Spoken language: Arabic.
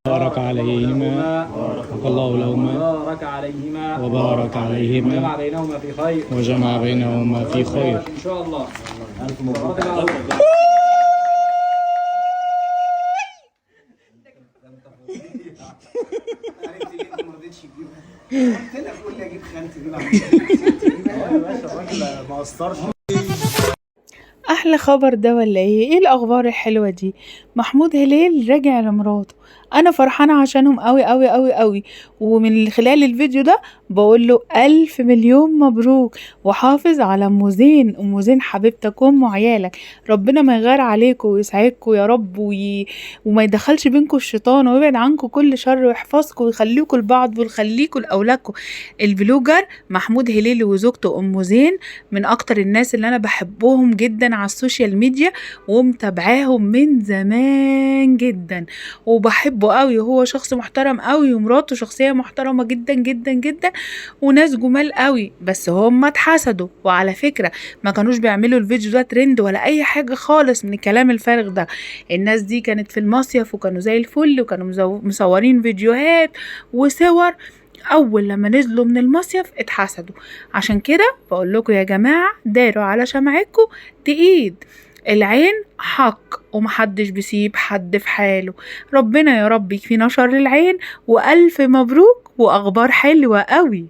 بارك عليهما الله لهما وبارك عليهما وبارك عليهما وجمع بينهما في خير وجمع بينهما في خير. إن شاء الله. ألف مبروك. احلى خبر ده ولا ايه الاخبار الحلوه دي؟ محمود هلال راجع لمراته. انا فرحانه عشانهم قوي قوي قوي قوي، ومن خلال الفيديو ده بقول له الف مليون مبروك، وحافظ على ام زين. ام زين حبيبتك وام عيالك، ربنا ما يغير عليكم ويسعدكم يا رب، وما يدخلش بينكم الشيطان ويبعد عنكم كل شر، ويحفظكم ويخليكم لبعض ويخليكم لاولادكم. البلوجر محمود هلال وزوجته ام زين من اكتر الناس اللي انا بحبهم جدا على السوشيال ميديا، ومتابعاهم من زمان جدا وبحبه قوي، وهو شخص محترم قوي، ومراته شخصية محترمة جدا جدا جدا، وناس جمال قوي. بس هم اتحسدوا، وعلى فكرة ما كانوش بيعملوا الفيديو ده ترند ولا اي حاجة خالص من الكلام الفارغ ده. الناس دي كانت في المصيف وكانوا زي الفل، وكانوا مصورين فيديوهات وصور. اول لما نزلوا من المصيف اتحسدوا. عشان كده بقول لكم يا جماعة، داروا على شمعتكم تقيد. العين حق، ومحدش بيسيب حد في حاله. ربنا يا رب يكفينا شر العين، والف مبروك، واخبار حلوة قوي.